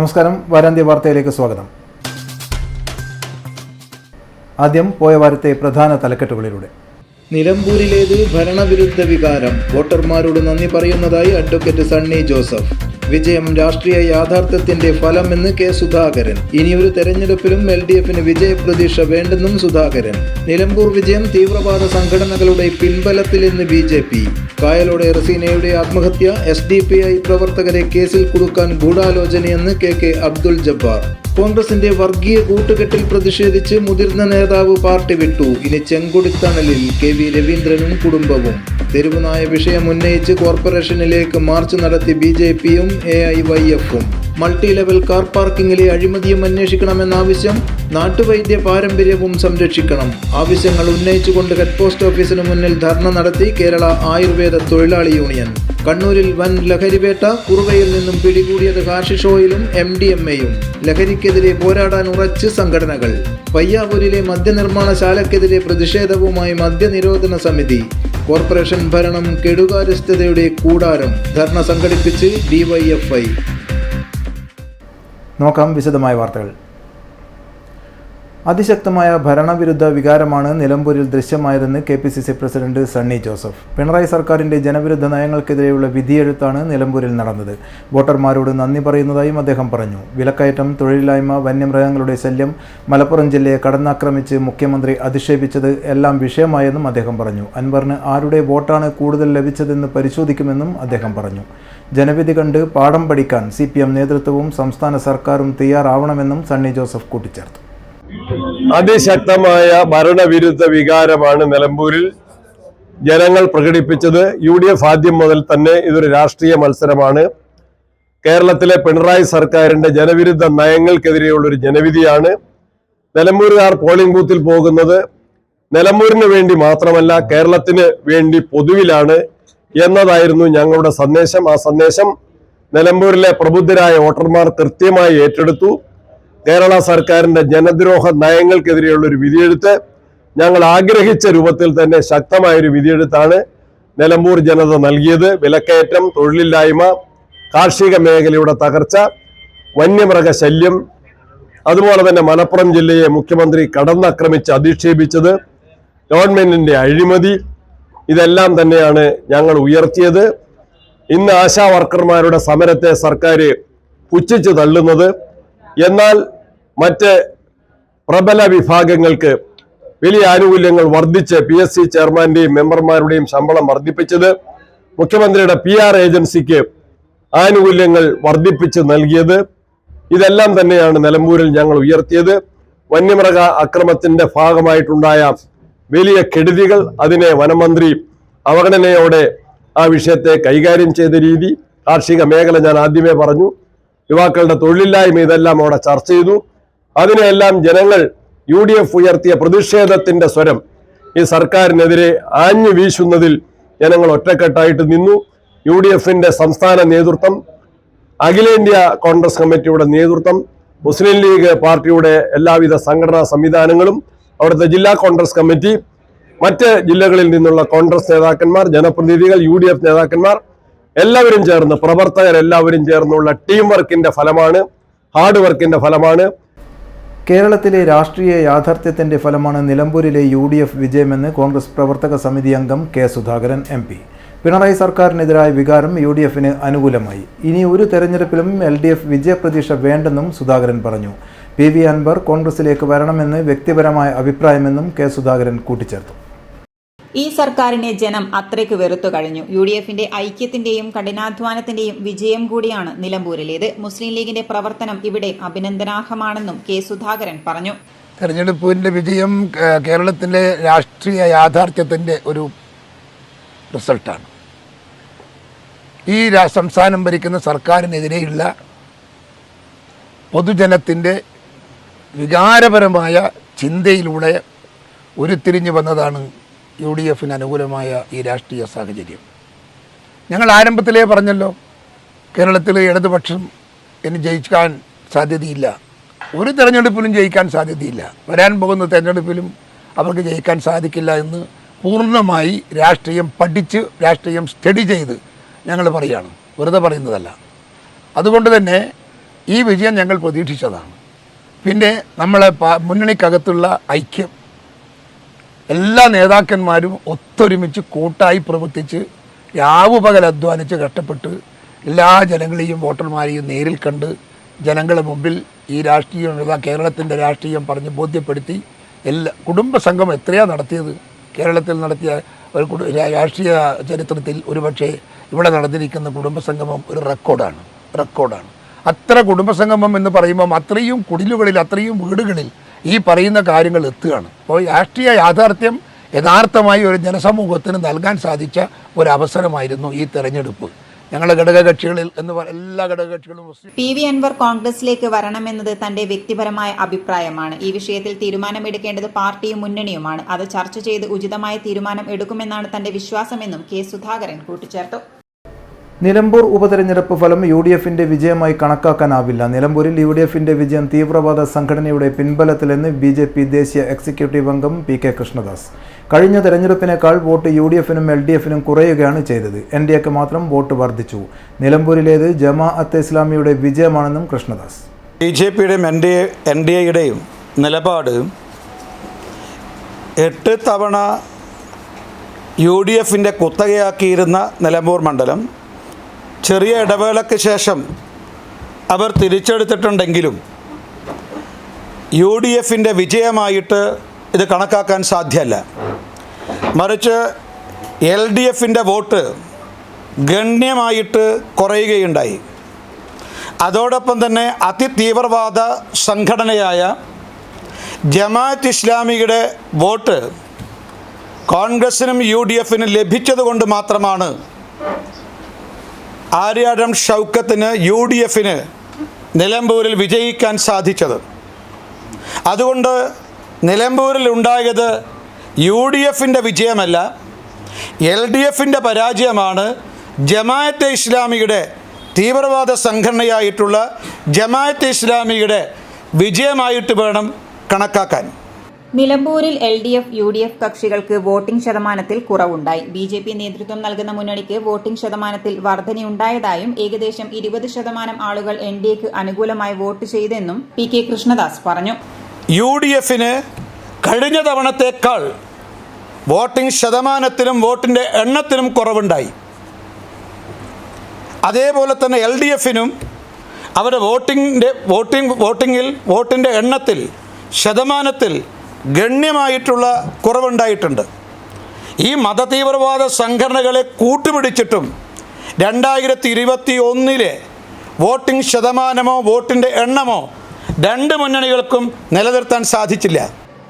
നമസ്കാരം, വാരാന്ത്യ വാർത്തയിലേക്ക് സ്വാഗതം. ആദ്യം പോയ വാരത്തെ പ്രധാന തലക്കെട്ടുകളിലൂടെ. നിലമ്പൂരിലേത് ഭരണവിരുദ്ധ വികാരം, വോട്ടർമാരോട് നന്ദി പറയുന്നതായി അഡ്വക്കേറ്റ് സണ്ണി ജോസഫ്. വിജയം രാഷ്ട്രീയ യാഥാർത്ഥ്യത്തിന്റെ ഫലമെന്ന് കെ സുധാകരൻ. ഇനിയൊരു തെരഞ്ഞെടുപ്പിലും LDFന് വിജയപ്രതീക്ഷ വേണ്ടെന്നും സുധാകരൻ. നിലമ്പൂർ വിജയം തീവ്രവാദ സംഘടനകളുടെ പിൻബലത്തിലെന്ന് BJP. കായലോടെ റസീനയുടെ ആത്മഹത്യ SDPI പ്രവർത്തകരെ കേസിൽ കുടുക്കാൻ ഗൂഢാലോചനയെന്ന് KK അബ്ദുൽ ജബ്ബാർ. കോൺഗ്രസിന്റെ വർഗീയ കൂട്ടുകെട്ടിൽ പ്രതിഷേധിച്ച് മുതിർന്ന നേതാവ് പാർട്ടി വിട്ടു. ഇനി ചെങ്കൊടിത്തണലിൽ KV രവീന്ദ്രനും കുടുംബവും. തെരുവുനായ വിഷയം ഉന്നയിച്ച് കോർപ്പറേഷനിലേക്ക് മാർച്ച് നടത്തി BJPയും AIYFും. മൾട്ടി ലെവൽ കാർ പാർക്കിങ്ങിലെ അഴിമതിയും അന്വേഷിക്കണമെന്ന ആവശ്യം. നാട്ടുവൈദ്യ പാരമ്പര്യവും സംരക്ഷിക്കണം. ആവശ്യങ്ങൾ ഉന്നയിച്ചുകൊണ്ട് ഹെഡ് പോസ്റ്റ് ഓഫീസിന് മുന്നിൽ ധർണ നടത്തി കേരള ആയുർവേദ തൊഴിലാളി യൂണിയൻ. കണ്ണൂരിൽ വൻ ലഹരിവേട്ട. കുറുവയിൽ നിന്നും പിടികൂടിയത് ഹാഷിഷ് ഓയിലും MDMAയും. ലഹരിക്കെതിരെ പോരാടാൻ ഉറച്ച് സംഘടനകൾ. പയ്യാവൂരിലെ മദ്യനിർമ്മാണശാലയ്ക്കെതിരെ പ്രതിഷേധവുമായി മദ്യനിരോധന സമിതി. കോർപ്പറേഷൻ ഭരണം കെടുകാര്യസ്ഥതയുടെ കൂടാരം. ധർണ സംഘടിപ്പിച്ച് DYFI. നോക്കാം വിശദമായ വാർത്തകൾ. അതിശക്തമായ ഭരണവിരുദ്ധ വികാരമാണ് നിലമ്പൂരിൽ ദൃശ്യമായതെന്ന് KPCC പ്രസിഡന്റ് സണ്ണി ജോസഫ്. പിണറായി സർക്കാരിൻ്റെ ജനവിരുദ്ധ നയങ്ങൾക്കെതിരെയുള്ള വിധിയെഴുത്താണ് നിലമ്പൂരിൽ നടന്നത്. വോട്ടർമാരോട് നന്ദി പറയുന്നതായും അദ്ദേഹം പറഞ്ഞു. വിലക്കയറ്റം, തൊഴിലില്ലായ്മ, വന്യമൃഗങ്ങളുടെ ശല്യം, മലപ്പുറം ജില്ലയെ കടന്നാക്രമിച്ച് മുഖ്യമന്ത്രി അധിക്ഷേപിച്ചത് എല്ലാം വിഷയമായെന്നും അദ്ദേഹം പറഞ്ഞു. അൻവറിന് ആരുടെ വോട്ടാണ് കൂടുതൽ ലഭിച്ചതെന്ന് പരിശോധിക്കുമെന്നും അദ്ദേഹം പറഞ്ഞു. ജനവിധി കണ്ട് പാഠം പഠിക്കാൻ CPM നേതൃത്വവും സംസ്ഥാന സർക്കാരും തയ്യാറാവണമെന്നും സണ്ണി ജോസഫ് കൂട്ടിച്ചേർത്തു. അതിശക്തമായ ഭരണവിരുദ്ധ വികാരമാണ് നിലമ്പൂരിൽ ജനങ്ങൾ പ്രകടിപ്പിച്ചത്. UDF ആദ്യം മുതൽ തന്നെ ഇതൊരു രാഷ്ട്രീയ മത്സരമാണ്. കേരളത്തിലെ പിണറായി സർക്കാരിന്റെ ജനവിരുദ്ധ നയങ്ങൾക്കെതിരെയുള്ളൊരു ജനവിധിയാണ്. നിലമ്പൂരുകാർ പോളിംഗ് ബൂത്തിൽ പോകുന്നത് നിലമ്പൂരിന് വേണ്ടി മാത്രമല്ല, കേരളത്തിന് വേണ്ടി പൊതുവിലാണ് എന്നതായിരുന്നു ഞങ്ങളുടെ സന്ദേശം. ആ സന്ദേശം നിലമ്പൂരിലെ പ്രബുദ്ധരായ വോട്ടർമാർ കൃത്യമായി ഏറ്റെടുത്തു. കേരള സർക്കാരിന്റെ ജനദ്രോഹ നയങ്ങൾക്കെതിരെയുള്ള ഒരു വിധിയെഴുത്ത് ഞങ്ങൾ ആഗ്രഹിച്ച രൂപത്തിൽ തന്നെ ശക്തമായൊരു വിധിയെഴുത്താണ് നിലമ്പൂർ ജനത നൽകിയത്. വിലക്കയറ്റം, തൊഴിലില്ലായ്മ, കാർഷിക മേഖലയുടെ തകർച്ച, വന്യമൃഗ ശല്യം, അതുപോലെ തന്നെ മലപ്പുറം ജില്ലയെ മുഖ്യമന്ത്രി കടന്നാക്രമിച്ച് അധിക്ഷേപിച്ചത്, ഗവൺമെന്റിന്റെ അഴിമതി, ഇതെല്ലാം തന്നെയാണ് ഞങ്ങൾ ഉയർത്തിയത്. ഇന്ന് ആശാ വർക്കർമാരുടെ സമരത്തെ സർക്കാർ പുച്ഛിച്ചു തള്ളുന്നത്, എന്നാൽ മറ്റ് പ്രബല വിഭാഗങ്ങൾക്ക് വലിയ ആനുകൂല്യങ്ങൾ വർദ്ധിച്ച് PSC ചെയർമാന്റെയും മെമ്പർമാരുടെയും ശമ്പളം വർദ്ധിപ്പിച്ചത്, മുഖ്യമന്ത്രിയുടെ PR ഏജൻസിക്ക് ആനുകൂല്യങ്ങൾ വർദ്ധിപ്പിച്ച് നൽകിയത്, ഇതെല്ലാം തന്നെയാണ് നിലമ്പൂരിൽ ഞങ്ങൾ ഉയർത്തിയത്. വന്യമൃഗ അക്രമത്തിന്റെ ഭാഗമായിട്ടുണ്ടായ വലിയ കെടുതികൾ, അതിനെ വനമന്ത്രി അവഗണനയോടെ ആ വിഷയത്തെ കൈകാര്യം ചെയ്ത രീതി, കാർഷിക മേഖല ഞാൻ ആദ്യമേ പറഞ്ഞു, യുവാക്കളുടെ തൊഴിലില്ലായ്മ, ഇതെല്ലാം അവിടെ ചർച്ച ചെയ്തു. അതിനെല്ലാം ജനങ്ങൾ UDF ഉയർത്തിയ പ്രതിഷേധത്തിന്റെ സ്വരം ഈ സർക്കാരിനെതിരെ ആഞ്ഞു വീശുന്നതിൽ ജനങ്ങൾ ഒറ്റക്കെട്ടായിട്ട് നിന്നു. UDFന്റെ സംസ്ഥാന നേതൃത്വം, അഖിലേന്ത്യാ കോൺഗ്രസ് കമ്മിറ്റിയുടെ നേതൃത്വം, മുസ്ലിം ലീഗ് പാർട്ടിയുടെ എല്ലാവിധ സംഘടനാ സംവിധാനങ്ങളും, അവിടുത്തെ ജില്ലാ കോൺഗ്രസ് കമ്മിറ്റി, മറ്റ് ജില്ലകളിൽ നിന്നുള്ള കോൺഗ്രസ് നേതാക്കന്മാർ, ജനപ്രതിനിധികൾ, UDF നേതാക്കന്മാർ എല്ലാവരും ചേർന്ന്, പ്രവർത്തകരെല്ലാവരും ചേർന്നുള്ള ടീം വർക്കിന്റെ ഫലമാണ്, ഹാർഡ് വർക്കിന്റെ ഫലമാണ്. കേരളത്തിലെ രാഷ്ട്രീയ യാഥാർത്ഥ്യത്തിന്റെ ഫലമാണ് നിലമ്പൂരിലെ UDF വിജയമെന്ന് കോൺഗ്രസ് പ്രവർത്തക സമിതി അംഗം K സുധാകരൻ MP. പിണറായി സർക്കാരിനെതിരായ വികാരം UDFന് അനുകൂലമായി. ഇനി ഒരു തെരഞ്ഞെടുപ്പിലും LDF വിജയപ്രതീക്ഷ വേണ്ടെന്നും സുധാകരൻ പറഞ്ഞു. PV അൻവർ കോൺഗ്രസിലേക്ക് വരണമെന്ന് വ്യക്തിപരമായ അഭിപ്രായമെന്നും K സുധാകരൻ കൂട്ടിച്ചേർത്തു. ഈ സർക്കാരിനെ ജനം അത്രയ്ക്ക് വെറുത്തു കഴിഞ്ഞു. UDFന്റെ ഐക്യത്തിന്റെയും കഠിനാധ്വാനത്തിന്റെയും വിജയം കൂടിയാണ് നിലമ്പൂരിലേത്. മുസ്ലിം ലീഗിന്റെ പ്രവർത്തനം ഇവിടെ അഭിനന്ദനാർഹമാണെന്നും K സുധാകരൻ പറഞ്ഞു. തെരഞ്ഞെടുപ്പിന്റെ വിജയം കേരളത്തിലെ രാഷ്ട്രീയ യാഥാർത്ഥ്യത്തിന്റെ ഒരു റിസൾട്ടാണ്. ഈ സംസ്ഥാനം ഭരിക്കുന്ന സർക്കാരിനെതിരെയുള്ള പൊതുജനത്തിൻ്റെ വികാരപരമായ ചിന്തയിലൂടെ ഉരുത്തിരിഞ്ഞു വന്നതാണ് UDFന് അനുകൂലമായ ഈ രാഷ്ട്രീയ സാഹചര്യം. ഞങ്ങൾ ആരംഭത്തിലേ പറഞ്ഞല്ലോ, കേരളത്തിൽ ഇടതുപക്ഷം ഇനി ജയിക്കാൻ സാധ്യതയില്ല, ഒരു തെരഞ്ഞെടുപ്പിലും ജയിക്കാൻ സാധ്യതയില്ല, വരാൻ പോകുന്ന തെരഞ്ഞെടുപ്പിലും അവർക്ക് ജയിക്കാൻ സാധിക്കില്ല എന്ന് പൂർണ്ണമായി രാഷ്ട്രീയം പഠിച്ച്, രാഷ്ട്രീയം സ്റ്റഡി ചെയ്ത് ഞങ്ങൾ പറയുകയാണ്, വെറുതെ പറയുന്നതല്ല. അതുകൊണ്ട് തന്നെ ഈ വിജയം ഞങ്ങൾ പ്രതീക്ഷിച്ചതാണ്. പിന്നെ നമ്മളെ മുന്നണിക്കകത്തുള്ള ഐക്യം, എല്ലാ നേതാക്കന്മാരും ഒത്തൊരുമിച്ച് കൂട്ടായി പ്രവർത്തിച്ച് രാവുപകൽ അധ്വാനിച്ച് കഷ്ടപ്പെട്ട് എല്ലാ ജനങ്ങളെയും വോട്ടർമാരെയും നേരിൽ കണ്ട് ജനങ്ങളുടെ മുമ്പിൽ ഈ രാഷ്ട്രീയം, കേരളത്തിൻ്റെ രാഷ്ട്രീയം പറഞ്ഞ് ബോധ്യപ്പെടുത്തി കുടുംബസംഗമം എത്രയാണ് നടത്തിയത്? കേരളത്തിൽ നടത്തിയ ഒരു രാഷ്ട്രീയ ചരിത്രത്തിൽ ഒരുപക്ഷെ ഇവിടെ നടന്നിരിക്കുന്ന കുടുംബസംഗമം ഒരു റെക്കോർഡാണ്. അത്ര കുടുംബസംഗമം എന്ന് പറയുമ്പം അത്രയും കുടിലുകളിൽ, അത്രയും വീടുകളിൽ ഈ പറയുന്ന കാര്യങ്ങൾ എത്തുകയാണ്. അപ്പോൾ രാഷ്ട്രീയ യാഥാർത്ഥ്യം യഥാർത്ഥമായി ഒരു ജനസമൂഹത്തിന് നൽകാൻ സാധിച്ച ഒരു അവസരമായിരുന്നു ഈ തെരഞ്ഞെടുപ്പ്. ഞങ്ങളുടെ ഘടകകക്ഷികളിൽ എല്ലാ ഘടകകക്ഷികളും PV അൻവർ കോൺഗ്രസിലേക്ക് വരണമെന്നത് തന്റെ വ്യക്തിപരമായ അഭിപ്രായമാണ്. ഈ വിഷയത്തിൽ തീരുമാനമെടുക്കേണ്ടത് പാർട്ടിയും മുന്നണിയുമാണ്. അത് ചർച്ച ചെയ്ത് ഉചിതമായ തീരുമാനം എടുക്കുമെന്നാണ് തന്റെ വിശ്വാസമെന്നും കെ സുധാകരൻ കൂട്ടിച്ചേർത്തു. നിലമ്പൂർ ഉപതെരഞ്ഞെടുപ്പ് ഫലം UDFന്റെ വിജയമായി കണക്കാക്കാനാവില്ല. നിലമ്പൂരിൽ UDFന്റെ വിജയം തീവ്രവാദ സംഘടനയുടെ പിൻബലത്തിലെന്ന് BJP ദേശീയ എക്സിക്യൂട്ടീവ് അംഗം PK കൃഷ്ണദാസ്. കഴിഞ്ഞ തെരഞ്ഞെടുപ്പിനേക്കാൾ വോട്ട് UDFനും LDFനും കുറയുകയാണ് ചെയ്തത്. NDAക്ക് മാത്രം വോട്ട് വർദ്ധിച്ചു. നിലമ്പൂരിലേത് ജമാഅത്തെ ഇസ്ലാമിയുടെ വിജയമാണെന്നും കൃഷ്ണദാസ്. BJPയുടെയും NDAയുടെയും നിലപാട് 8 തവണ UDFന്റെ കുത്തകയാക്കിയിരുന്ന നിലമ്പൂർ മണ്ഡലം ചെറിയ ഇടവേളയ്ക്ക് ശേഷം അവർ തിരിച്ചെടുത്തിട്ടുണ്ടെങ്കിലും UDFന്റെ വിജയമായിട്ട് ഇത് കണക്കാക്കാൻ സാധ്യമല്ല. മറിച്ച് LDFന്റെ വോട്ട് ഗണ്യമായിട്ട് കുറയുകയുണ്ടായി. അതോടൊപ്പം തന്നെ അതിതീവ്രവാദ സംഘടനയായ ജമാഅത്ത് ഇസ്ലാമിയുടെ വോട്ട് കോൺഗ്രസിനും UDFനും ലഭിച്ചതുകൊണ്ട് മാത്രമാണ് ആര്യാടൻ ഷൗക്കത്തിന് UDFന് നിലമ്പൂരിൽ വിജയിക്കാൻ സാധിച്ചത്. അതുകൊണ്ട് നിലമ്പൂരിൽ ഉണ്ടായത് UDFന്റെ വിജയമല്ല, LDFന്റെ പരാജയമാണ്. ജമാഅത്തെ ഇസ്ലാമിയുടെ തീവ്രവാദ സംഘടനയായിട്ടുള്ള ജമാഅത്തെ ഇസ്ലാമിയുടെ വിജയമായിട്ട് വേണം കണക്കാക്കാൻ. നിലമ്പൂരിൽ LDF, UDF കക്ഷികൾക്ക് വോട്ടിംഗ് ശതമാനത്തിൽ കുറവുണ്ടായി. BJP നേതൃത്വം നൽകുന്ന മുന്നണിക്ക് വോട്ടിംഗ് ശതമാനത്തിൽ വർധനയുണ്ടായതായും ഏകദേശം 20% ആളുകൾ NDAക്ക് അനുകൂലമായി വോട്ട് ചെയ്തെന്നും PK കൃഷ്ണദാസ് പറഞ്ഞു. UDFന് കഴിഞ്ഞ തവണത്തേക്കാൾ വോട്ടിംഗ് ശതമാനത്തിലും വോട്ടിൻ്റെ എണ്ണത്തിലും കുറവുണ്ടായി. അതേപോലെ തന്നെ LDFനും അവരുടെ വോട്ടിൻ്റെ എണ്ണത്തിൽ ശതമാനത്തിൽ ഗണ്യമായിട്ടുള്ള കുറവുണ്ടായിട്ടുണ്ട്. ഈ മതതീവ്രവാദ സംഘടനകളെ കൂട്ടുപിടിച്ചിട്ടും 2021 വോട്ടിംഗ് ശതമാനമോ വോട്ടിൻ്റെ എണ്ണമോ രണ്ട് മുന്നണികൾക്കും നിലനിർത്താൻ സാധിച്ചില്ല.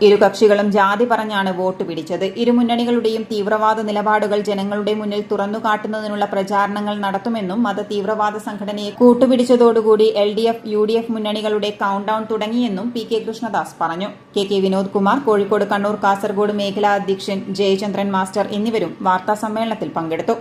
ഇരു കക്ഷികളും ജാതി പറഞ്ഞാണ് വോട്ട് പിടിച്ചത്. ഇരു മുന്നണികളുടെയും തീവ്രവാദ നിലപാടുകൾ ജനങ്ങളുടെ മുന്നിൽ തുറന്നുകാട്ടുന്നതിനുള്ള പ്രചാരണങ്ങൾ നടത്തുമെന്നും മത തീവ്രവാദ സംഘടനയെ കൂട്ടുപിടിച്ചതോടുകൂടി LDF, UDF മുന്നണികളുടെ കൌണ്ട് ഡൌൺ തുടങ്ങിയെന്നും PK കൃഷ്ണദാസ് പറഞ്ഞു. KK വിനോദ് കുമാർ, കോഴിക്കോട്, കണ്ണൂർ, കാസർഗോഡ് മേഖലാ അധ്യക്ഷൻ ജയചന്ദ്രൻ മാസ്റ്റർ എന്നിവരും വാർത്താസമ്മേളനത്തിൽ പങ്കെടുത്തു.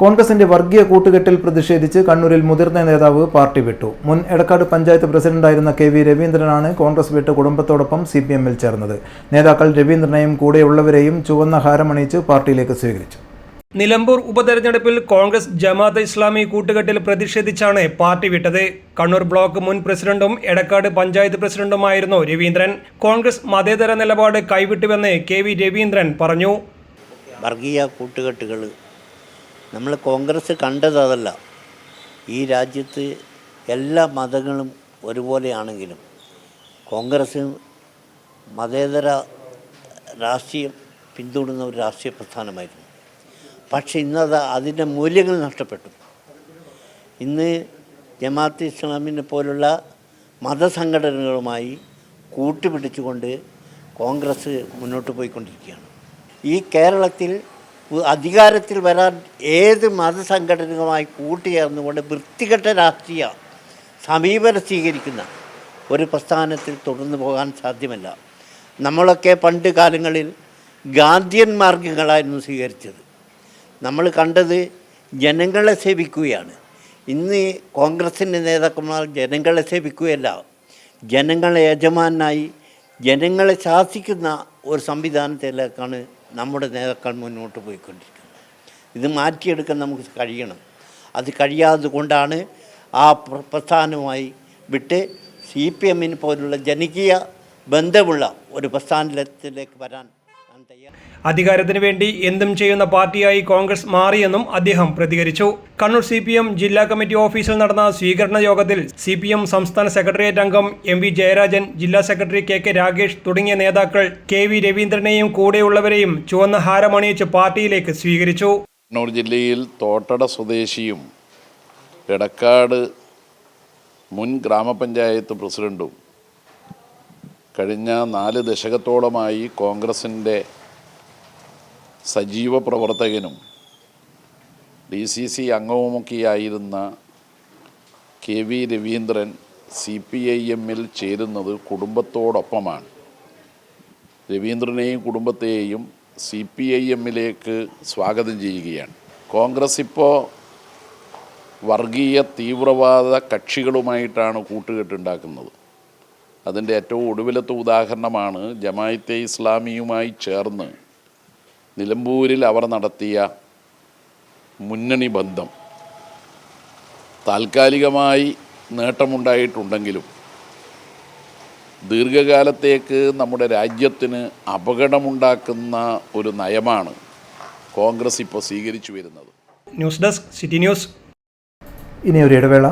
കോൺഗ്രസിന്റെ വർഗീയ കൂട്ടുകെട്ടിൽ പ്രതിഷേധിച്ച് കണ്ണൂരിൽ മുതിർന്ന നേതാവ് പാർട്ടി വിട്ടു. മുൻ എടക്കാട് പഞ്ചായത്ത് പ്രസിഡന്റായിരുന്ന KV രവീന്ദ്രനാണ് കോൺഗ്രസ് വിട്ട് കുടുംബത്തോടൊപ്പം CPMൽ ചേർന്നത്. നേതാക്കൾ രവീന്ദ്രനെയും കൂടെയുള്ളവരെയും ചുവന്ന ഹാരമണിയിച്ച് പാർട്ടിയിലേക്ക് സ്വീകരിച്ചു. നിലമ്പൂർ ഉപതെരഞ്ഞെടുപ്പിൽ കോൺഗ്രസ് ജമാഅത്തെ ഇസ്ലാമി കൂട്ടുകെട്ടിൽ പ്രതിഷേധിച്ചാണ് പാർട്ടി വിട്ടത്. കണ്ണൂർ ബ്ലോക്ക് മുൻ പ്രസിഡന്റും എടക്കാട് പഞ്ചായത്ത് പ്രസിഡന്റുമായിരുന്നു രവീന്ദ്രൻ. കോൺഗ്രസ് മതേതര നിലപാട് കൈവിട്ടുവെന്ന് KV രവീന്ദ്രൻ പറഞ്ഞു. വർഗീയ കൂട്ടുകെട്ടുകൾ നമ്മൾ കോൺഗ്രസ് കണ്ടത് അതല്ല. ഈ രാജ്യത്ത് എല്ലാ മതങ്ങളും ഒരുപോലെയാണെങ്കിലും കോൺഗ്രസ് മതേതര രാഷ്ട്രീയം പിന്തുടരുന്ന ഒരു രാഷ്ട്രീയ പ്രസ്ഥാനമായിരുന്നു. പക്ഷേ ഇന്നത് അതിൻ്റെ മൂല്യങ്ങൾ നഷ്ടപ്പെട്ടു. ഇന്ന് ജമാഅത്തെ ഇസ്ലാമിനെ പോലുള്ള മതസംഘടനകളുമായി കൂട്ടുപിടിച്ചുകൊണ്ട് കോൺഗ്രസ് മുന്നോട്ട് പോയിക്കൊണ്ടിരിക്കുകയാണ്. ഈ കേരളത്തിൽ അധികാരത്തിൽ വരാൻ ഏത് മതസംഘടനകളുമായി കൂട്ടുചേർന്നുകൊണ്ട് വൃത്തികെട്ട രാഷ്ട്രീയ സമീപനം സ്വീകരിക്കുന്ന ഒരു പ്രസ്ഥാനത്തിൽ തുടർന്നു പോകാൻ സാധ്യമല്ല. നമ്മളൊക്കെ പണ്ട് കാലങ്ങളിൽ ഗാന്ധിയൻ മാർഗങ്ങളായിരുന്നു സ്വീകരിച്ചത്. നമ്മൾ കണ്ടത് ജനങ്ങളെ സേവിക്കുകയാണ്. ഇന്ന് കോൺഗ്രസിൻ്റെ നേതാക്കന്മാർ ജനങ്ങളെ സേവിക്കുകയല്ല, ജനങ്ങളെ യജമാനായി ജനങ്ങളെ ശാസിക്കുന്ന ഒരു സംവിധാനത്തിലേക്കാണ് നമ്മുടെ നേതാക്കൾ മുന്നോട്ട് പോയിക്കൊണ്ടിരിക്കുന്നത്. ഇത് മാറ്റിയെടുക്കാൻ നമുക്ക് കഴിയണം. അത് കഴിയാതെ കൊണ്ടാണ് ആ പ്രസ്ഥാനവുമായി വിട്ട് CPM പോലുള്ള ജനകീയ ബന്ധമുള്ള ഒരു പ്രസ്ഥാനത്തിലേക്ക് വരാൻ ഞാൻ തയ്യാറാണ്. അധികാരത്തിന് വേണ്ടി എന്തും ചെയ്യുന്ന പാർട്ടിയായി കോൺഗ്രസ് മാറിയെന്നും അദ്ദേഹം പ്രതികരിച്ചു. കണ്ണൂർ CPM ജില്ലാ കമ്മിറ്റി ഓഫീസിൽ നടന്ന സ്വീകരണ യോഗത്തിൽ CPM സംസ്ഥാന സെക്രട്ടേറിയറ്റ് അംഗം MV ജയരാജൻ, ജില്ലാ സെക്രട്ടറി KK രാഗേഷ് തുടങ്ങിയ നേതാക്കൾ KV രവീന്ദ്രനെയും കൂടെയുള്ളവരെയും ചുവന്ന ഹാരമണിയിച്ച് പാർട്ടിയിലേക്ക് സ്വീകരിച്ചു. കണ്ണൂർ ജില്ലയിൽ തോട്ടട സ്വദേശിയും എടക്കാട് മുൻ ഗ്രാമപഞ്ചായത്ത് പ്രസിഡന്റും കഴിഞ്ഞ 4 ദശകത്തോളമായി കോൺഗ്രസിൻ്റെ സജീവ പ്രവർത്തകനും DCC അംഗവുമൊക്കെയായിരുന്ന KV രവീന്ദ്രൻ CPIMൽ ചേരുന്നത് കുടുംബത്തോടൊപ്പമാണ്. രവീന്ദ്രനെയും കുടുംബത്തെയും CPIMലേക്ക് സ്വാഗതം ചെയ്യുകയാണ്. കോൺഗ്രസ് ഇപ്പോൾ വർഗീയ തീവ്രവാദ കക്ഷികളുമായിട്ടാണ് കൂട്ടുകെട്ടുണ്ടാക്കുന്നത്. അതിൻ്റെ ഏറ്റവും ഒടുവിലത്തെ ഉദാഹരണമാണ് ജമാഅത്തെ ഇസ്ലാമിയുമായി ചേർന്ന് നിലമ്പൂരിൽ അവർ നടത്തിയ മുന്നണി ബന്ധം. താൽക്കാലികമായി നേട്ടമുണ്ടായിട്ടുണ്ടെങ്കിലും ദീർഘകാലത്തേക്ക് നമ്മുടെ രാജ്യത്തിന് അപകടമുണ്ടാക്കുന്ന ഒരു നയമാണ് കോൺഗ്രസ് ഇപ്പോൾ സ്വീകരിച്ചു വരുന്നത്. News desk city news. ഇനി ഒരു ഇടവേള.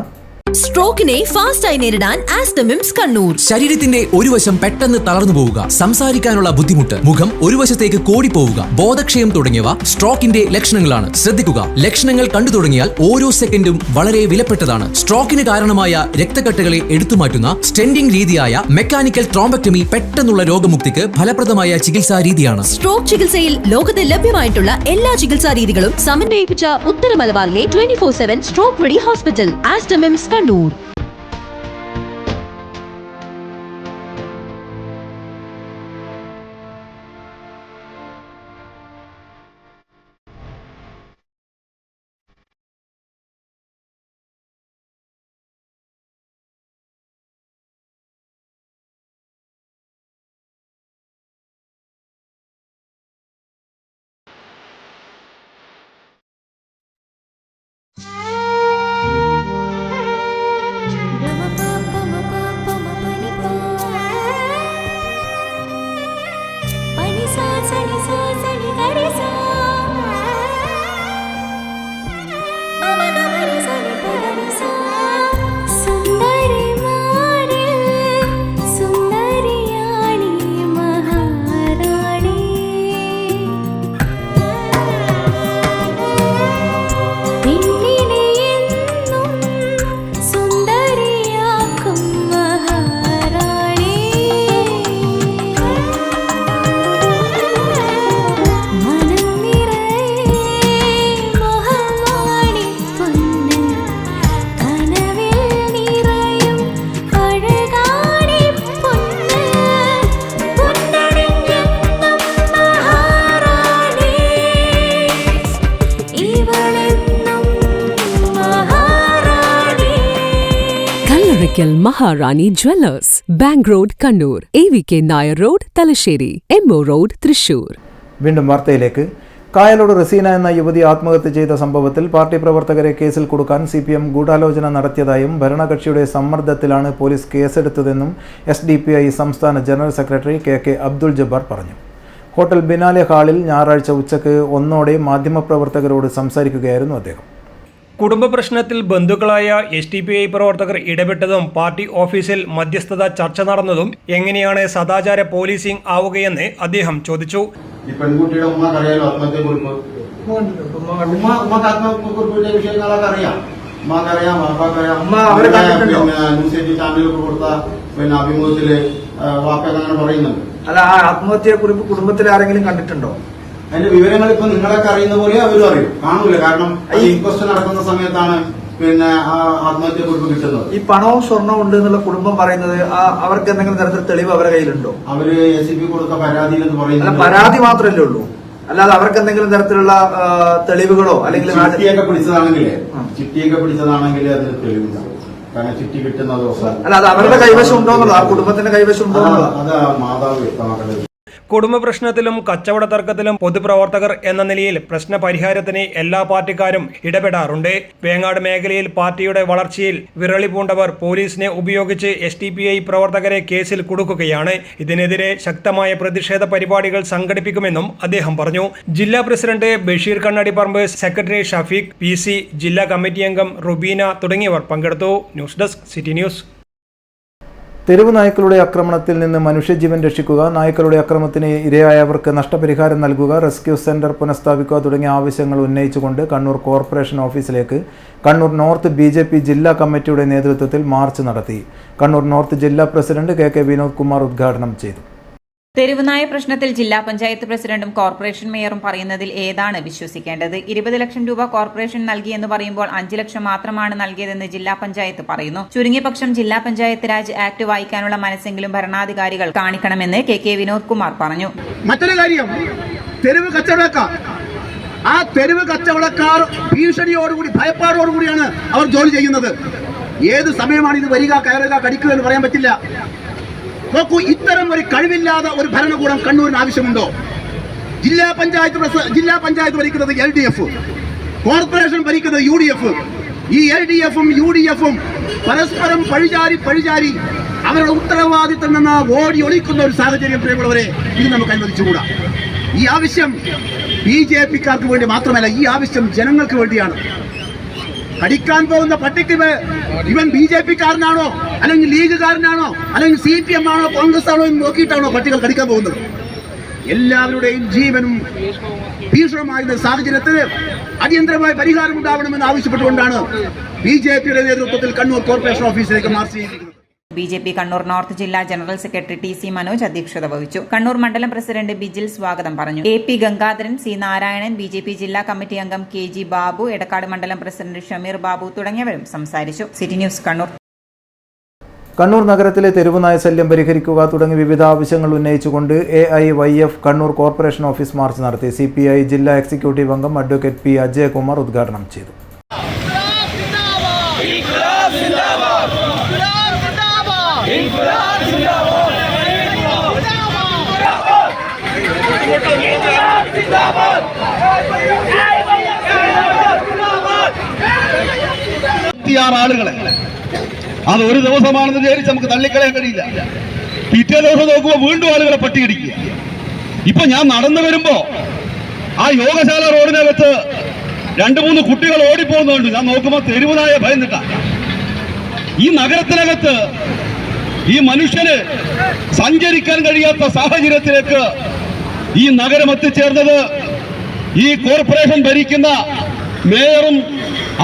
സ്ട്രോക്കിനെ ഫാസ്റ്റായി നേരിടാൻ ആസ്റ്റമിംസ് കണ്ണൂർ. ശരീരത്തിന്റെ ഒരു വശം പെട്ടെന്ന് തളർന്നു പോവുക, സംസാരിക്കാനുള്ള ബുദ്ധിമുട്ട്, മുഖം ഒരു വശത്തേക്ക് കോടിപ്പോവുക, ബോധക്ഷയം തുടങ്ങിയവ സ്ട്രോക്കിന്റെ ലക്ഷണങ്ങളാണ്. ശ്രദ്ധിക്കുക, ലക്ഷണങ്ങൾ കണ്ടു തുടങ്ങിയാൽ ഓരോ സെക്കൻഡും വളരെ വിലപ്പെട്ടതാണ്. സ്ട്രോക്കിന് കാരണമായ രക്തക്കട്ടകളെ എടുത്തുമാറ്റുന്ന സ്റ്റെൻഡിംഗ് രീതിയായ മെക്കാനിക്കൽ ട്രോംബക്ടമി പെട്ടെന്നുള്ള രോഗമുക്തിക്ക് ഫലപ്രദമായ ചികിത്സാ രീതിയാണ്. സ്ട്രോക്ക് ചികിത്സയിൽ ലോകത്ത് ലഭ്യമായിട്ടുള്ള എല്ലാ ചികിത്സാ രീതികളും സമന്വയിപ്പിച്ച ഉത്തര മലബാറിലെ 24/7 stroke ready hospital Aster MIMS Kannur. Maharani jewellers, bank road Kannur, AVK Nair road Thalassery, MO road Thrissur. വീണ്ടും വാർത്തയിലേക്ക്. കായലോട് റസീന എന്ന യുവതി ആത്മഹത്യ ചെയ്ത സംഭവത്തിൽ പാർട്ടി പ്രവർത്തകരെ കേസിൽ കൊടുക്കാൻ CPM ഗൂഢാലോചന നടത്തിയതായും ഭരണകക്ഷിയുടെ സമ്മർദ്ദത്തിലാണ് പോലീസ് കേസെടുത്തതെന്നും SDPI സംസ്ഥാന general secretary KK Abdul Jabbar പറഞ്ഞു. ഹോട്ടൽ ബിനാലെ ഹാളിൽ ഞായറാഴ്ച ഉച്ചയ്ക്ക് 1 മാധ്യമപ്രവർത്തകരോട് സംസാരിക്കുകയായിരുന്നു അദ്ദേഹം. കുടുംബ പ്രശ്നത്തിൽ ബന്ധുക്കളായ SDPI പ്രവർത്തകർ ഇടപെട്ടതും പാർട്ടി ഓഫീസിൽ മധ്യസ്ഥത ചർച്ച നടന്നതും എങ്ങനെയാണ് സദാചാര പോലീസിംഗ് ആവുകയെന്ന് അദ്ദേഹം ചോദിച്ചു. ഈ പെൺകുട്ടിയുടെ ഉമ്മക്കറിയാലോ ആത്മഹത്യക്കുറിപ്പ്, ആത്മഹത്യക്കുറിപ്പിന്റെ വിഷയങ്ങളൊക്കെ അറിയാം, ഉമ്മക്കറിയാം, വാപ്പക്കറിയാം. ന്യൂസ് ചാനലിലൊക്കെ കൊടുത്ത പിന്നെ അഭിമുഖത്തില് വാപ്പൊക്കെ അങ്ങനെ പറയുന്നുണ്ട്. അല്ല, ആ ആത്മഹത്യക്കുറിപ്പ് കുടുംബത്തിൽ ആരെങ്കിലും കണ്ടിട്ടുണ്ടോ? അതിന്റെ വിവരങ്ങൾ ഇപ്പൊ നിങ്ങളൊക്കെ അറിയുന്ന പോലെ അവരും അറിയും, കാണൂല. കാരണം ഇൻക്വസ്റ്റ് നടക്കുന്ന സമയത്താണ് പിന്നെ ആ ആത്മഹത്യക്കുറിപ്പ് കിട്ടുന്നത്. ഈ പണവും സ്വർണവും ഉണ്ട് എന്നുള്ള കുടുംബം പറയുന്നത് അവർക്ക് എന്തെങ്കിലും തരത്തിൽ തെളിവ് അവരുടെ കയ്യിലുണ്ടോ? അവര് ACP കൊടുത്ത പരാതിയിൽ എന്ന് പറയുന്നത് പരാതി മാത്രമല്ലേ ഉള്ളൂ, അല്ലാതെ അവർക്ക് എന്തെങ്കിലും തരത്തിലുള്ള തെളിവുകളോ അല്ലെങ്കിൽ ചിട്ടിയൊക്കെ പിടിച്ചതാണെങ്കിൽ അതിന് തെളിവുണ്ടാവും. കാരണം ചിട്ടി കിട്ടുന്ന ദിവസം അല്ല, അത് അവരുടെ കൈവശം ഉണ്ടോ എന്നുള്ളത്, ആ കുടുംബത്തിന്റെ കൈവശം ഉണ്ടോ എന്നുള്ളത് അത് മാതാവ് വ്യക്തമാക്കേണ്ടത്. കുടുംബ പ്രശ്നത്തിലും കച്ചവട തർക്കത്തിലും പൊതുപ്രവർത്തകർ എന്ന നിലയിൽ പ്രശ്ന പരിഹാരത്തിന് എല്ലാ പാർട്ടിക്കാരും ഇടപെടാറുണ്ട്. വേങ്ങാട് മേഖലയിൽ പാർട്ടിയുടെ വളർച്ചയിൽ വിരളി പൂണ്ടവർ പോലീസിനെ ഉപയോഗിച്ച് SDPI പ്രവർത്തകരെ കേസിൽ കുടുക്കുകയാണ്. ഇതിനെതിരെ ശക്തമായ പ്രതിഷേധ പരിപാടികൾ സംഘടിപ്പിക്കുമെന്നും അദ്ദേഹം പറഞ്ഞു. ജില്ലാ president Basheer Kannadiparamba, secretary Shafeeq PC, ജില്ലാ കമ്മിറ്റി അംഗം റുബീന തുടങ്ങിയവർ പങ്കെടുത്തു. News desk city news. തെരുവ് നായ്ക്കളുടെ ആക്രമണത്തിൽ നിന്ന് മനുഷ്യജീവൻ രക്ഷിക്കുക, നായ്ക്കളുടെ ആക്രമണത്തിന് ഇരയായവർക്ക് നഷ്ടപരിഹാരം നൽകുക, റെസ്ക്യൂ സെന്റർ പുനഃസ്ഥാപിക്കുക തുടങ്ങിയ ആവശ്യങ്ങൾ ഉന്നയിച്ചുകൊണ്ട് കണ്ണൂർ കോർപ്പറേഷൻ ഓഫീസിലേക്ക് കണ്ണൂർ നോർത്ത് BJP ജില്ലാ കമ്മിറ്റിയുടെ നേതൃത്വത്തിൽ മാർച്ച് നടത്തി. കണ്ണൂർ നോർത്ത് ജില്ലാ പ്രസിഡന്റ് KK വിനോദ് കുമാർ ഉദ്ഘാടനം ചെയ്തു. തെരുവുനായ പ്രശ്നത്തിൽ ജില്ലാ പഞ്ചായത്ത് പ്രസിഡന്റും കോർപ്പറേഷൻ മേയറും പറയുന്നതിൽ ഏതാണ് വിശ്വസിക്കേണ്ടത്? 20 ലക്ഷം രൂപ കോർപ്പറേഷൻ നൽകിയെന്ന് പറയുമ്പോൾ 5 ലക്ഷം മാത്രമാണ് നൽകിയതെന്ന് ജില്ലാ പഞ്ചായത്ത് പറയുന്നു. ചുരുങ്ങിയ പക്ഷം ജില്ലാ പഞ്ചായത്ത് രാജ് ആക്ട് വായിക്കാനുള്ള മനസ്സെങ്കിലും ഭരണാധികാരികൾ കാണിക്കണമെന്ന് KK വിനോദ് കുമാർ പറഞ്ഞു. മറ്റൊരു കാര്യം, തെരുവ് കച്ചവടക്കാർ, ആ തെരുവ് കച്ചവടക്കാർ ഭീഷണിയോടുകൂടി ഭയപ്പാടോടുകൂടിയാണ് അവർ ജോലി ചെയ്യുന്നത്. ഏത് സമയമാണ് ഇത് വരിക, കയറുക, കടിക്കുക എന്ന് പറയാൻ പറ്റില്ല. നോക്കൂ, ഇത്തരം ഒരു കഴിവില്ലാതെ ഒരു ഭരണകൂടം കണ്ണൂരിന് ആവശ്യമുണ്ടോ? ജില്ലാ പഞ്ചായത്ത് ഭരിക്കുന്നത് LDF, കോർപ്പറേഷൻ ഭരിക്കുന്നത് UDF. ഈ LDF-ഉം UDF-ഉം പരസ്പരം പഴിചാരി അവരുടെ ഉത്തരവാദിത്തം നിന്ന് ഓടി ഒളിക്കുന്ന ഒരു സാഹചര്യം പ്രിയമുള്ളവരെ ഇത് നമുക്ക് അനുവദിച്ചുകൂടാ. ഈ ആവശ്യം BJP-ക്കാർക്ക് വേണ്ടി മാത്രമല്ല, ഈ ആവശ്യം ജനങ്ങൾക്ക് വേണ്ടിയാണ്. കടിക്കാൻ പോകുന്ന പട്ടിക്ക് ഇവൻ BJP-ക്കാരനാണോ, അല്ലെങ്കിൽ ലീഗുകാരനാണോ, അല്ലെങ്കിൽ CPM ആണോ, കോൺഗ്രസ് ആണോ എന്ന് നോക്കിയിട്ടാണോ പട്ടികൾ കടിക്കാൻ പോകുന്നത്? എല്ലാവരുടെയും ജീവനും ഭീഷണമായിരുന്ന സാഹചര്യത്തിൽ അടിയന്തരമായ പരിഹാരം ഉണ്ടാവണമെന്ന് ആവശ്യപ്പെട്ടുകൊണ്ടാണ് BJP-യുടെ നേതൃത്വത്തിൽ കണ്ണൂർ കോർപ്പറേഷൻ ഓഫീസിലേക്ക് മാർച്ച് ചെയ്തിരിക്കുന്നത്. BJP കണ്ണൂർ നോർത്ത് ജില്ലാ ജനറൽ സെക്രട്ടറി TC മനോജ് അധ്യക്ഷത വഹിച്ചു. കണ്ണൂർ മണ്ഡലം പ്രസിഡന്റ് ബിജിൽ സ്വാഗതം പറഞ്ഞു. AP Gangadharan, C Narayanan, BJP ജില്ലാ കമ്മിറ്റി അംഗം KG ബാബു, എടക്കാട് മണ്ഡലം പ്രസിഡന്റ് ഷമീർ ബാബു തുടങ്ങിയവരും സംസാരിച്ചു. City news Kannur. കണ്ണൂർ നഗരത്തിലെ തെരുവുനായ ശല്യം പരിഹരിക്കുക തുടങ്ങി വിവിധ ആവശ്യങ്ങൾ ഉന്നയിച്ചുകൊണ്ട് AIYF Kannur corporation office March നടത്തി. CPI ജില്ലാ എക്സിക്യൂട്ടീവ് അംഗം അഡ്വക്കേറ്റ് P അജയകുമാർ ഉദ്ഘാടനം ചെയ്തു. ആളുകളെ അത് ഒരു ദിവസമാണെന്ന് വിചാരിച്ച് നമുക്ക് തള്ളിക്കളയാൻ കഴിയില്ല. പിറ്റേ ദിവസം നോക്കുമ്പോൾ വീണ്ടും ആളുകളെ പട്ടിയിടിക്കുക. ഇപ്പൊ ഞാൻ നടന്നു വരുമ്പോ ആ യോഗശാല റോഡിനകത്ത് 2-3 കുട്ടികൾ ഓടിപ്പോകുന്നുണ്ട്. ഞാൻ നോക്കുമ്പോൾ തെരുവുനായ ഭയന്നിട്ടാ. ഈ നഗരത്തിനകത്ത് ഈ മനുഷ്യന് സഞ്ചരിക്കാൻ കഴിയാത്ത സാഹചര്യത്തിലേക്ക് ഈ നഗരം എത്തിച്ചേർന്നത് ഈ കോർപ്പറേഷൻ ഭരിക്കുന്ന മേയറും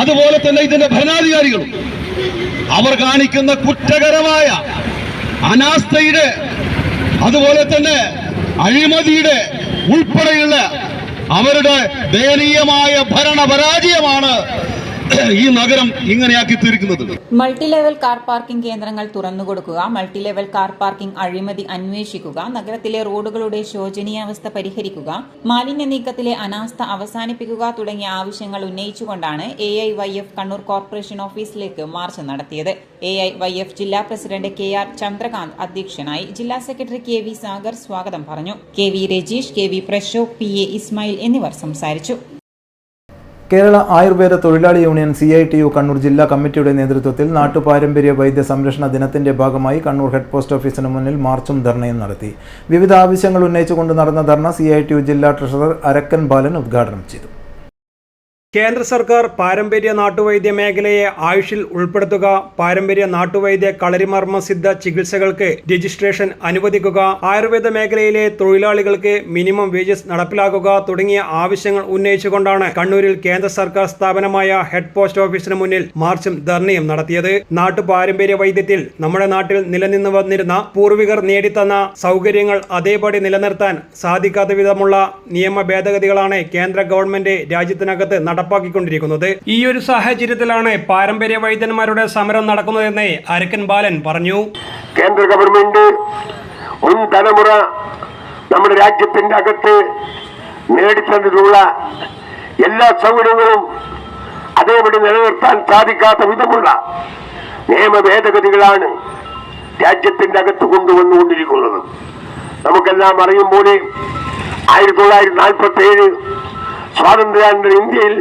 അതുപോലെ തന്നെ ഇതിന്റെ ഭരണാധികാരികളും അവർ കാണിക്കുന്ന കുറ്റകരമായ അനാസ്ഥയുടെ അതുപോലെ തന്നെ അഴിമതിയുടെ ഉൾപ്പെടെയുള്ള അവരുടെ ദയനീയമായ ഭരണ പരാജയമാണ് ഈ നഗരം ഇങ്ങനെയാക്കി തീർക്കുന്നത്. മൾട്ടി ലെവൽ കാർ പാർക്കിംഗ് കേന്ദ്രങ്ങൾ തുറന്നുകൊടുക്കുക, മൾട്ടി ലെവൽ കാർ പാർക്കിംഗ് അഴിമതി അന്വേഷിക്കുക, നഗരത്തിലെ റോഡുകളുടെ ശോചനീയാവസ്ഥ പരിഹരിക്കുക, മാലിന്യ നീക്കത്തിലെ അനാസ്ഥ അവസാനിപ്പിക്കുക തുടങ്ങിയ ആവശ്യങ്ങൾ ഉന്നയിച്ചുകൊണ്ടാണ് AIYF കണ്ണൂർ കോർപ്പറേഷൻ ഓഫീസിലേക്ക് മാർച്ച് നടത്തിയത്. AIYF ജില്ലാ പ്രസിഡന്റ് KR ചന്ദ്രകാന്ത് അധ്യക്ഷനായി. ജില്ലാ സെക്രട്ടറി KV സാഗർ സ്വാഗതം പറഞ്ഞു. KV Rajeesh, KV Prashobh, PA Ismail എന്നിവർ സംസാരിച്ചു. കേരള ആയുർവേദ തൊഴിലാളി യൂണിയൻ CITU കണ്ണൂർ ജില്ലാ കമ്മിറ്റിയുടെ നേതൃത്വത്തിൽ നാട്ടുപാരമ്പര്യ വൈദ്യ സംരക്ഷണ ദിനത്തിന്റെ ഭാഗമായി കണ്ണൂർ ഹെഡ് പോസ്റ്റ് ഓഫീസിന് മുന്നിൽ മാർച്ചും ധർണയും നടത്തി. വിവിധ ആവശ്യങ്ങൾ ഉന്നയിച്ചുകൊണ്ട് നടന്ന ധർണ CITU ജില്ലാ ട്രഷറർ അരക്കൻ ബാലൻ ഉദ്ഘാടനം ചെയ്തു. കേന്ദ്ര സർക്കാർ പാരമ്പര്യ നാട്ടുവൈദ്യ മേഖലയെ ആയുഷിൽ ഉൾപ്പെടുത്തുക, പാരമ്പര്യ നാട്ടുവൈദ്യ കളരിമർമ്മ സിദ്ധ ചികിത്സകൾക്ക് രജിസ്ട്രേഷൻ അനുവദിക്കുക, ആയുർവേദ മേഖലയിലെ തൊഴിലാളികൾക്ക് മിനിമം വേജസ് നടപ്പിലാക്കുക തുടങ്ങിയ ആവശ്യങ്ങൾ ഉന്നയിച്ചുകൊണ്ടാണ് കണ്ണൂരിൽ കേന്ദ്ര സർക്കാർ സ്ഥാപനമായ ഹെഡ് പോസ്റ്റ് ഓഫീസിന് മുന്നിൽ മാർച്ചും ധർണയും നടത്തിയത്. നാട്ടുപാരമ്പര്യ വൈദ്യത്തിൽ നമ്മുടെ നാട്ടിൽ നിലനിന്നു വന്നിരുന്ന പൂർവികർ നേടിത്തന്ന സൗകര്യങ്ങൾ അതേപടി നിലനിർത്താൻ സാധിക്കാത്ത വിധമുള്ള നിയമ ഭേദഗതികളാണ് കേന്ദ്ര ഗവൺമെന്റ് രാജ്യത്തിനകത്ത് നടപ്പാക്കിക്കൊണ്ടിരിക്കുന്നത്. ഈ ഒരു സാഹചര്യത്തിലാണ് പാരമ്പര്യ വൈദ്യന്മാരുടെ സമരം നടക്കുന്നതെന്ന് അരക്കൻ ബാലൻ പറഞ്ഞു. കേന്ദ്ര ഗവൺമെന്റ് മുൻ തലമുറ നമ്മുടെ രാജ്യത്തിന്റെ അകത്ത് നേടിത്തന്നിട്ടുള്ള എല്ലാ സൗകര്യങ്ങളും അതേപടി നിലനിർത്താൻ സാധിക്കാത്ത വിധമുള്ള നിയമ ഭേദഗതികളാണ് രാജ്യത്തിന്റെ അകത്ത് കൊണ്ടുവന്നുകൊണ്ടിരിക്കുന്നത്. നമുക്കെല്ലാം അറിയും പോലെ 1947 സ്വാതന്ത്ര്യാനന്തര ഇന്ത്യയിൽ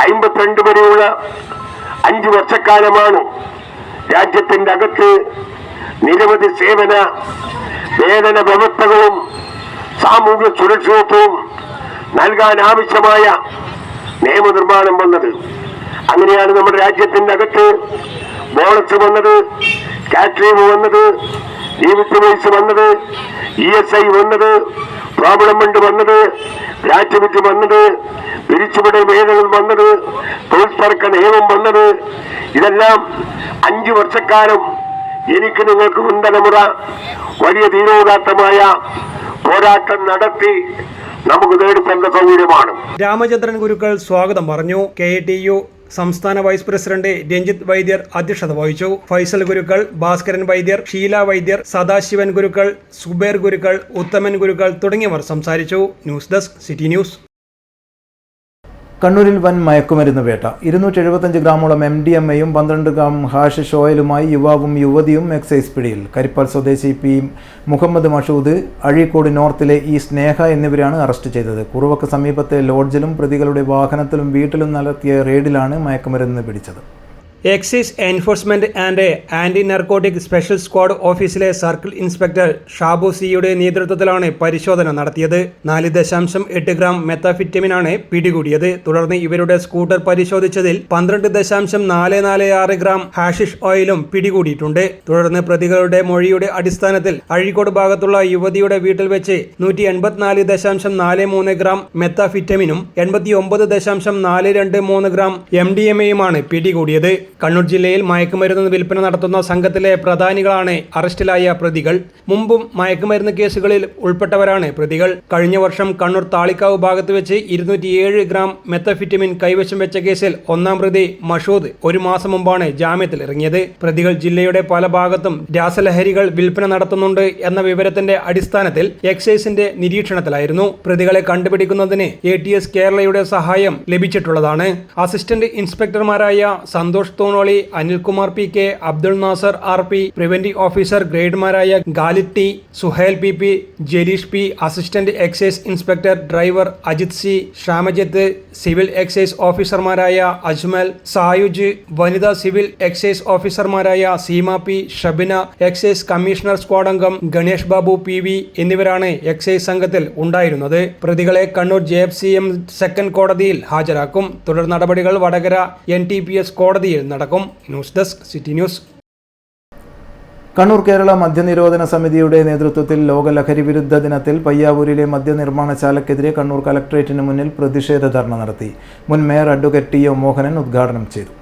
52 വരെയുള്ള 5 വർഷക്കാലമാണ് രാജ്യത്തിന്റെ അകത്ത് നിരവധി സേവന വേതന വ്യവസ്ഥകളും സാമൂഹ്യ സുരക്ഷിതത്വവും നൽകാൻ ആവശ്യമായ നിയമനിർമ്മാണം വന്നത്. അങ്ങനെയാണ് നമ്മുടെ രാജ്യത്തിന്റെ അകത്ത് ബോണസ് വന്നത്, കാറ്ററിംഗ് വന്നത്, ലീവ് വൈസ് വന്നത്, ESI വന്നത്, പ്രോബ്ലം ഫണ്ട് വന്നത്, ഗ്രാറ്റുവിറ്റി വന്നത്, പിരിച്ചുവിടൽ വേതനം വന്നത്, തൊഴിൽ തർക്ക നിയമം വന്നത്. ഇതെല്ലാം 5 വർഷക്കാലം എനിക്ക് നിങ്ങൾക്ക് മുൻതലമുറ വലിയ ധീരോദാത്തമായ പോരാട്ടം നടത്തി നമുക്ക് നേടിത്തന്ന സൗകര്യമാണ്. രാമചന്ദ്രൻ ഗുരുക്കൾ സ്വാഗതം പറഞ്ഞു. KATU സംസ്ഥാന വൈസ് പ്രസിഡന്റ് രഞ്ജിത്ത് വൈദ്യർ അധ്യക്ഷത വഹിച്ചു. ഫൈസൽ ഗുരുക്കൾ, ഭാസ്കരൻ വൈദ്യർ, ഷീല വൈദ്യർ, സദാശിവൻ ഗുരുക്കൾ, സുബേർ ഗുരുക്കൾ, ഉത്തമൻ ഗുരുക്കൾ തുടങ്ങിയവർ സംസാരിച്ചു. News desk city news. കണ്ണൂരിൽ വൻ മയക്കുമരുന്ന് വേട്ട. 275 ഗ്രാമോളം MDMA-യും 12 ഗ്രാം ഹാഷിഷ് ഓയിലുമായി യുവാവും യുവതിയും എക്സൈസ് പിടിയിൽ. കരിപ്പാൽ സ്വദേശി P മുഹമ്മദ് മഷൂദ്, അഴീക്കോട് നോർത്തിലെ E സ്നേഹ എന്നിവരാണ് അറസ്റ്റ് ചെയ്തത്. കുറുവക്ക് സമീപത്തെ ലോഡ്ജിലും പ്രതികളുടെ വാഹനത്തിലും വീട്ടിലും നടത്തിയ റെയ്ഡിലാണ് മയക്കുമരുന്ന് പിടിച്ചത്. Excise enforcement and anti narcotic special squad ഓഫീസിലെ സർക്കിൾ ഇൻസ്പെക്ടർ ഷാബു സിയുടെ നേതൃത്വത്തിലാണ് പരിശോധന നടത്തിയത്. 4.8 ഗ്രാം മെത്താഫിറ്റമിനാണ് പിടികൂടിയത്. തുടർന്ന് ഇവരുടെ സ്കൂട്ടർ പരിശോധിച്ചതിൽ 12.446 ഗ്രാം ഹാഷിഷ് ഓയിലും പിടികൂടിയിട്ടുണ്ട്. തുടർന്ന് പ്രതികളുടെ മൊഴിയുടെ അടിസ്ഥാനത്തിൽ അഴീക്കോട് ഭാഗത്തുള്ള യുവതിയുടെ വീട്ടിൽ വെച്ച് 184.43 ഗ്രാം മെത്താഫിറ്റമിനും 89.423 ഗ്രാം MDMA-യുമാണ് പിടികൂടിയത്. കണ്ണൂർ ജില്ലയിൽ മയക്കുമരുന്ന് വിൽപ്പന നടത്തുന്ന സംഘത്തിലെ പ്രധാനികളാണ് അറസ്റ്റിലായ പ്രതികൾ. മുമ്പും മയക്കുമരുന്ന് കേസുകളിൽ ഉൾപ്പെട്ടവരാണ് പ്രതികൾ. കഴിഞ്ഞ വർഷം കണ്ണൂർ താളിക്കാവ് ഭാഗത്ത് വെച്ച് 207 ഗ്രാം മെത്തഫിറ്റമിൻ കൈവശം വെച്ച കേസിൽ ഒന്നാം പ്രതി മഷൂദ് 1 മാസം മുമ്പാണ് ജാമ്യത്തിൽ ഇറങ്ങിയത്. പ്രതികൾ ജില്ലയുടെ പല ഭാഗത്തും രാസലഹരികൾ വിൽപ്പന നടത്തുന്നുണ്ട് എന്ന വിവരത്തിന്റെ അടിസ്ഥാനത്തിൽ എക്സൈസിന്റെ നിരീക്ഷണത്തിലായിരുന്നു. പ്രതികളെ കണ്ടുപിടിക്കുന്നതിന് ATS കേരളയുടെ സഹായം ലഭിച്ചിട്ടുള്ളതാണ്. അസിസ്റ്റന്റ് ഇൻസ്പെക്ടർമാരായ Santhosh Thonoli, Anilkumar PK, Abdul Nasar RP, preventive officer ഗ്രേഡ്മാരായ Khalid T, Suhail PP, Jaleesh P, assistant excise inspector driver Ajith C, Shamajith, civil excise ഓഫീസർമാരായ അജ്മൽ, സായുജ്, വനിതാ സിവിൽ എക്സൈസ് ഓഫീസർമാരായ Seema P, Shabina, excise commissioner squad അംഗം ഗണേഷ് ബാബു PV എന്നിവരാണ് എക്സൈസ് സംഘത്തിൽ ഉണ്ടായിരുന്നത്. പ്രതികളെ കണ്ണൂർ JFCM സെക്കൻഡ് കോടതിയിൽ ഹാജരാക്കും. തുടർ നടപടികൾ വടകര NTPS കോടതിയിൽ നടക്കും. News desk city news. Kannur Kerala മദ്യനിരോധന സമിതിയുടെ നേതൃത്വത്തിൽ ലോക ലഹരി വിരുദ്ധ ദിനത്തിൽ പയ്യാവൂരിലെ മദ്യനിർമ്മാണശാലയ്ക്കെതിരെ കണ്ണൂർ കലക്ട്രേറ്റിന് മുന്നിൽ പ്രതിഷേധ ധർണ നടത്തി. മുൻ മേയർ അഡ്വക്കേറ്റ് TO മോഹനൻ ഉദ്ഘാടനം ചെയ്തു.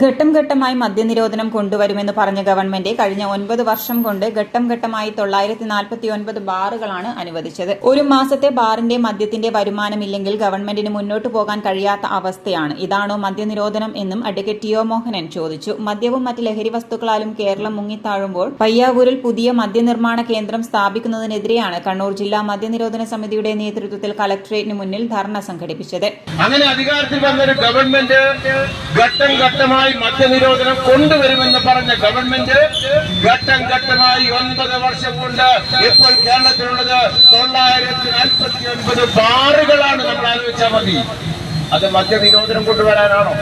ഘട്ടം ഘട്ടമായി മദ്യനിരോധനം കൊണ്ടുവരുമെന്ന് പറഞ്ഞ ഗവൺമെന്റ് കഴിഞ്ഞ 9 വർഷം കൊണ്ട് ഘട്ടം ഘട്ടമായി 949 ബാറുകളാണ് അനുവദിച്ചത്. ഒരു മാസത്തെ ബാറിന്റെ മദ്യത്തിന്റെ വരുമാനമില്ലെങ്കിൽ ഗവൺമെന്റിന് മുന്നോട്ടു പോകാൻ കഴിയാത്ത അവസ്ഥയാണ്. ഇതാണോ മദ്യനിരോധനം എന്നും അഡ്വക്കേറ്റ് TO മോഹനൻ ചോദിച്ചു. മദ്യവും മറ്റ് ലഹരി വസ്തുക്കളാലും കേരളം മുങ്ങിത്താഴുമ്പോൾ പയ്യാവൂരിൽ പുതിയ മദ്യനിർമ്മാണ കേന്ദ്രം സ്ഥാപിക്കുന്നതിനെതിരെയാണ് കണ്ണൂർ ജില്ലാ മദ്യനിരോധന സമിതിയുടെ നേതൃത്വത്തിൽ കലക്ട്രേറ്റിന് മുന്നിൽ ധർണ സംഘടിപ്പിച്ചത്. അങ്ങനെ അധികാരത്തിൽ വന്നൊരു ഗവൺമെന്റ് ഘട്ടം ഘട്ടമായി മദ്യനിരോധനം കൊണ്ടുവരുമെന്ന് പറഞ്ഞ ഗവൺമെന്റ് ഘട്ടം ഘട്ടമായി 9 വർഷം കൊണ്ട് ഇപ്പോൾ കേരളത്തിലുള്ളത് 949 ബാറുകളാണ്. നമ്മൾ ആലോചിച്ചാൽ മതി, അത് മദ്യനിരോധനം കൊണ്ടുവരാനാണോ?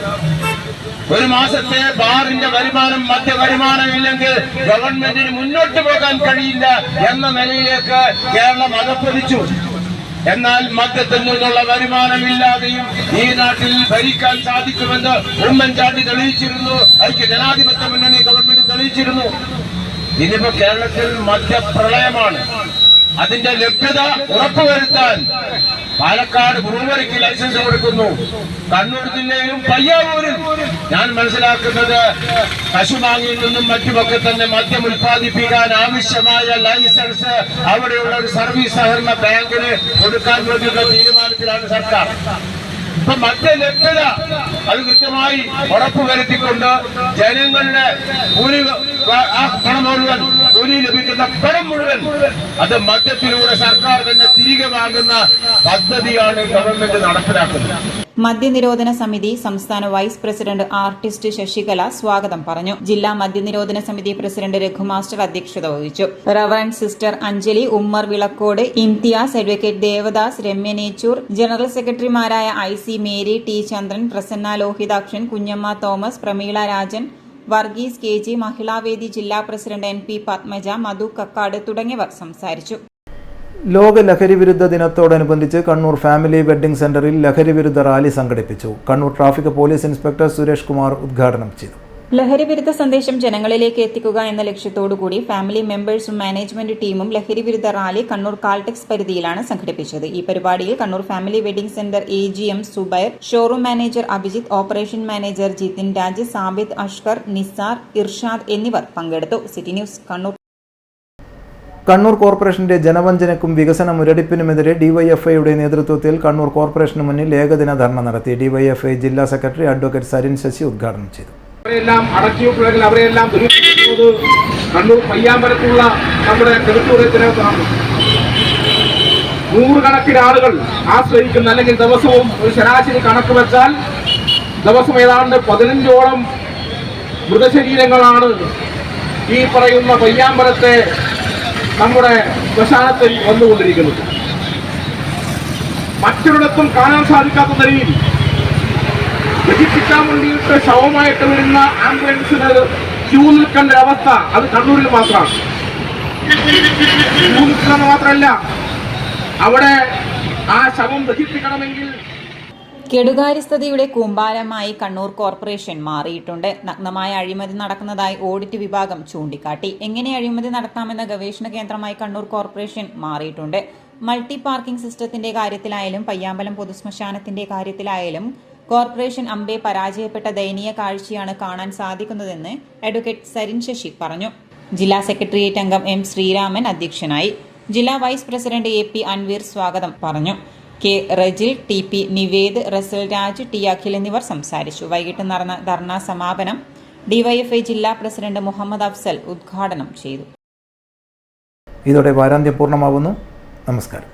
ഒരു മാസത്തെ ബാറിന്റെ വരുമാനം മദ്യവരുമാനം ഇല്ലെങ്കിൽ ഗവൺമെന്റിന് മുന്നോട്ട് പോകാൻ കഴിയില്ല എന്ന നിലയിലേക്ക് കേരളം അകപ്പതിച്ചു. എന്നാൽ മദ്യത്തിൽ നിന്നുള്ള വരുമാനമില്ലാതെയും ഈ നാട്ടിൽ ഭരിക്കാൻ സാധിക്കുമെന്ന് ഉമ്മൻചാണ്ടി തെളിയിച്ചിരുന്നു. ഐക്യ ജനാധിപത്യ മുന്നണി ഗവൺമെന്റ് തെളിയിച്ചിരുന്നു. ഇനിയിപ്പോ കേരളത്തിൽ മദ്യപ്രളയമാണ്. അതിന്റെ ലഭ്യത ഉറപ്പുവരുത്താൻ പാലക്കാട് ബ്രൂവറിക്ക് ലൈസൻസ് കൊടുക്കുന്നു. കണ്ണൂർ ജില്ലയിലും പയ്യാവൂരിൽ ഞാൻ മനസ്സിലാക്കുന്നത് കശുമാങ്ങിയിൽ നിന്നും മറ്റുമൊക്കെ തന്നെ മദ്യം ഉൽപ്പാദിപ്പിക്കാൻ ആവശ്യമായ ലൈസൻസ് അവിടെയുള്ള ഒരു സർവീസ് സഹകരണ ബാങ്കിന് കൊടുക്കാൻ വേണ്ടിയുള്ള തീരുമാനത്തിലാണ് സർക്കാർ. ഇപ്പൊ മദ്യ ലഭ്യത അത് കൃത്യമായി ഉറപ്പുവരുത്തിക്കൊണ്ട് ജനങ്ങളുടെ പണം മുഴുവൻ, കൂലി ലഭിക്കുന്ന പണം മുഴുവൻ അത് മദ്യത്തിലൂടെ സർക്കാർ തന്നെ തിരികെ വാങ്ങുന്ന പദ്ധതിയാണ് ഗവൺമെന്റ് നടപ്പിലാക്കുന്നത്. മദ്യനിരോധന സമിതി സംസ്ഥാന വൈസ് പ്രസിഡന്റ് ആർട്ടിസ്റ്റ് ശശികല സ്വാഗതം പറഞ്ഞു. ജില്ലാ മദ്യനിരോധന സമിതി പ്രസിഡന്റ് രഘുമാസ്റ്റർ അധ്യക്ഷത വഹിച്ചു. Reverend sister Anjali, Ummer Vilakkode, Imthiyas, advocate Devadas, Ramya Nechoor, general സെക്രട്ടറിമാരായ IC Mary, T Chandran, Prasanna Lohithakshan, Kunjamma Thomas, Prameela Rajan, Varghese KG, Mahilavedi ജില്ലാ പ്രസിഡന്റ് NP പത്മജ, മധു കക്കാട് തുടങ്ങിയവർ സംസാരിച്ചു. ലോക ലഹരി വിരുദ്ധ ദിനത്തോടനുബന്ധിച്ച് കണ്ണൂർ ഫാമിലി വെഡ്ഡിംഗ് സെന്ററിൽ ലഹരി വിരുദ്ധ റാലി സംഘടിപ്പിച്ചു. Kannur traffic police inspector Suresh Kumar ഉദ്ഘാടനം ചെയ്തു. ലഹരി വിരുദ്ധ സന്ദേശം ജനങ്ങളിലേക്ക് എത്തിക്കുക എന്ന ലക്ഷ്യത്തോടുകൂടി ഫാമിലി മെമ്പേഴ്സും മാനേജ്മെന്റ് ടീമും ലഹരി വിരുദ്ധ റാലി കണ്ണൂർ കാൾടെക്സ് പരിധിയിലാണ് സംഘടിപ്പിച്ചത്. ഈ പരിപാടിയിൽ Kannur family wedding centre AGM Zubair, showroom manager Abhijith, operation manager Jithin Raj, Sabid, Ashkar, Nisar, Irshad എന്നിവർ പങ്കെടുത്തു. City news Kannur. കണ്ണൂർ കോർപ്പറേഷന്റെ ജനവഞ്ചനയ്ക്കും വികസന മുരടിപ്പിനുമെതിരെ ഡിവൈഎഫ്ഐയുടെ നേതൃത്വത്തിൽ കണ്ണൂർ കോർപ്പറേഷന് മുന്നിൽ ഏകദിന ധർണ നടത്തി. ഡിവൈഎഫ്ഐ ജില്ലാ സെക്രട്ടറി അഡ്വക്കേറ്റ് സരിൻ ശശി ഉദ്ഘാടനം ചെയ്തു. അവരെല്ലാം ദുരുപയോഗിക്കുന്നത് കണ്ണൂർ പയ്യാമ്പലത്തുള്ള നമ്മുടെ തെരുത്തൂരത്തിനകത്താണ്. നൂറുകണക്കിന് ആളുകൾ ആശ്രയിക്കുന്ന, അല്ലെങ്കിൽ ദിവസവും ഒരു ശരാശരി കണക്ക് വെച്ചാൽ ദിവസം ഏതാണ്ട് 15ഓളം മൃതശരീരങ്ങളാണ് ഈ പറയുന്ന പയ്യാമ്പലത്തെ നമ്മുടെ ശ്മശാനത്തിൽ വന്നുകൊണ്ടിരിക്കുന്നത്. മറ്റൊരിടത്തും കാണാൻ സാധിക്കാത്ത നിലയിൽ ദഹിപ്പിക്കാൻ വേണ്ടിയിട്ട് ശവമായിട്ട് വരുന്ന ആംബുലൻസിന് ക്യൂ നിൽക്കേണ്ട അവസ്ഥ അത് കണ്ണൂരിൽ മാത്രമാണ്. ക്യൂ നിൽക്കുന്നത് മാത്രമല്ല, അവിടെ ആ ശവം ദഹിപ്പിക്കണമെങ്കിൽ കെടുകാര്യസ്ഥതയുടെ കൂമ്പാരമായി കണ്ണൂർ കോർപ്പറേഷൻ മാറിയിട്ടുണ്ട്. നഗ്നമായ അഴിമതി നടക്കുന്നതായി ഓഡിറ്റ് വിഭാഗം ചൂണ്ടിക്കാട്ടി. എങ്ങനെ അഴിമതി നടത്താമെന്ന ഗവേഷണ കേന്ദ്രമായി കണ്ണൂർ കോർപ്പറേഷൻ മാറിയിട്ടുണ്ട്. മൾട്ടി പാർക്കിംഗ് സിസ്റ്റത്തിന്റെ കാര്യത്തിലായാലും പയ്യാമ്പലം പൊതുശ്മശാനത്തിന്റെ കാര്യത്തിലായാലും കോർപ്പറേഷൻ അമ്പെ പരാജയപ്പെട്ട ദയനീയ കാഴ്ചയാണ് കാണാൻ സാധിക്കുന്നതെന്ന് അഡ്വക്കേറ്റ് സരിൻ ശശി പറഞ്ഞു. ജില്ലാ സെക്രട്ടേറിയറ്റ് അംഗം M ശ്രീരാമൻ അധ്യക്ഷനായി. ജില്ലാ വൈസ് പ്രസിഡന്റ് AP അൻവീർ സ്വാഗതം പറഞ്ഞു. K Rajil, TP Nived, Rasal Raj, T Akhil എന്നിവർ സംസാരിച്ചു. വൈകിട്ട് നടന്ന ധർണാ സമാപനം ഡിവൈഎഫ്ഐ ജില്ലാ പ്രസിഡന്റ് മുഹമ്മദ് അഫ്സൽ ഉദ്ഘാടനം ചെയ്തു. ഇതോടെ വാരാന്ത്യം പൂർണ്ണമാവുന്നു. നമസ്കാരം.